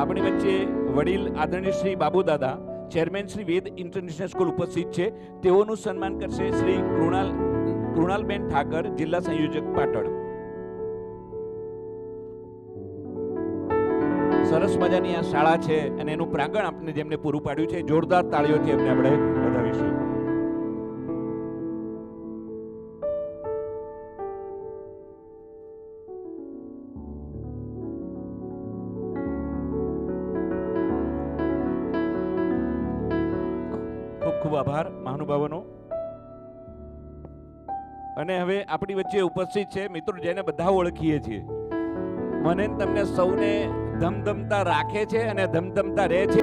આપણી વચ્ચે વડીલ આદરણીય શ્રી બાબુ દાદા ચેરમેન શ્રી વેદ ઇન્ટરનેશનલ સ્કૂલ ઉપસ્થિત છે. તેઓનું સન્માન કરશે શ્રી કૃણાલબેન ઠાકર, જિલ્લા સંયોજક પાટણ. સરસ મજાની આ શાળા છે અને એનું પ્રાંગણ આપણે જેમને પૂરું પાડ્યું છે, જોરદાર તાળીઓથી એમને આપણે વધાવીશું. ખૂબ ખૂબ આભાર મહાનુભાવોનો. અને હવે આપણી વચ્ચે ઉપસ્થિત છે મિત્રો જેને બધા ઓળખીએ છીએ, મને તમને સૌને ધમધમતા રાખે છે અને ધમધમતા રહે છે.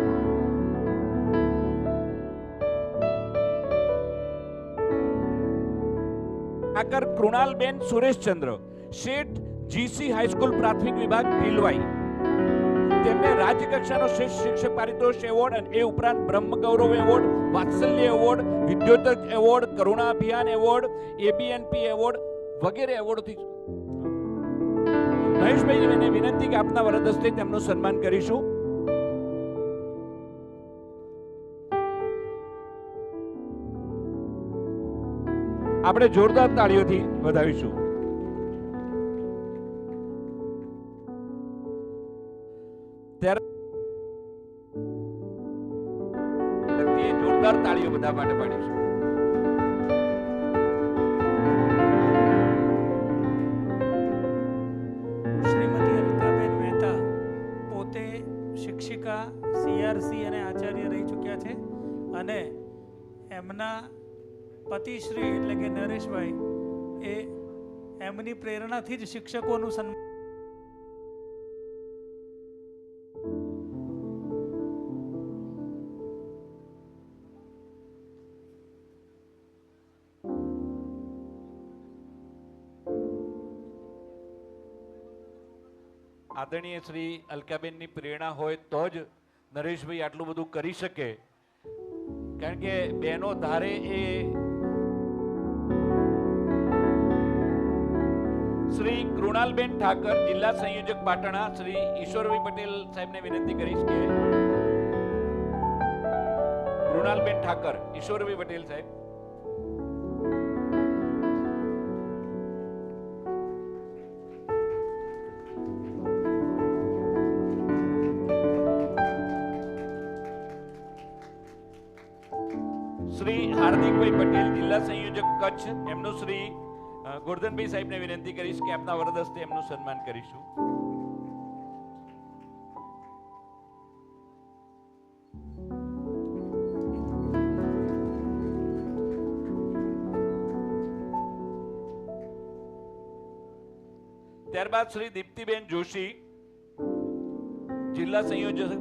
ઠાકર કૃણાલબેન સુરેશચંદ્ર, શેઠ જીસી હાઈસ્કૂલ પ્રાથમિક વિભાગ ભીલવાઈ. તેમને રાજ્ય કક્ષાનો શ્રેષ્ઠ શિક્ષક પારિતોષિક એવોર્ડ અને એ ઉપરાંત બ્રહ્મ ગૌરવ એવોર્ડ, વાત્સલ્ય એવોર્ડ, વિદ્યોતક એવોર્ડ, કરુણા અભિયાન એવોર્ડ, એબીએનપી એવોર્ડ વગેરે એવોર્ડથી મહેશભાઈને વિનંતી કે આપના વરદ હસ્તે તેમનું સન્માન કરીશું. આપણે જોરદાર તાળીઓથી વધાવીશું. જોરદાર તાળીઓ બધા માટે પાડીશું. શ્રીમતી અલકાબેન મહેતા પોતે શિક્ષિકા, સીઆરસી અને આચાર્ય રહી ચૂક્યા છે અને એમના પતિશ્રી એટલે કે નરેશભાઈ એ એમની પ્રેરણાથી જ શિક્ષકોનું સન્માન. આદરણીય શ્રી અલકાબેનની પ્રેરણા હોય તો જ નરેશભાઈ આટલું બધું કરી શકે, કારણ કે બહેનો ધારે એ. શ્રી કૃણાલબેન ઠાકર, જિલ્લા સંયોજક પાટણા, શ્રી ઈશ્વરભાઈ પટેલ સાહેબને વિનંતી કરીશ કે કૃણાલબેન ઠાકર, ઈશ્વરભાઈ પટેલ સાહેબ. શ્રી હાર્દિકભાઈ પટેલ, જિલ્લા સંયોજક કચ્છ, એમનું શ્રી ગોરધનભાઈ સાહેબને વિનંતી કરીશ કે આપના વરદ હસ્તે એમનું સન્માન કરીશું. ત્યારબાદ શ્રી દીપ્તિબેન જોશી, જિલ્લા સંયોજક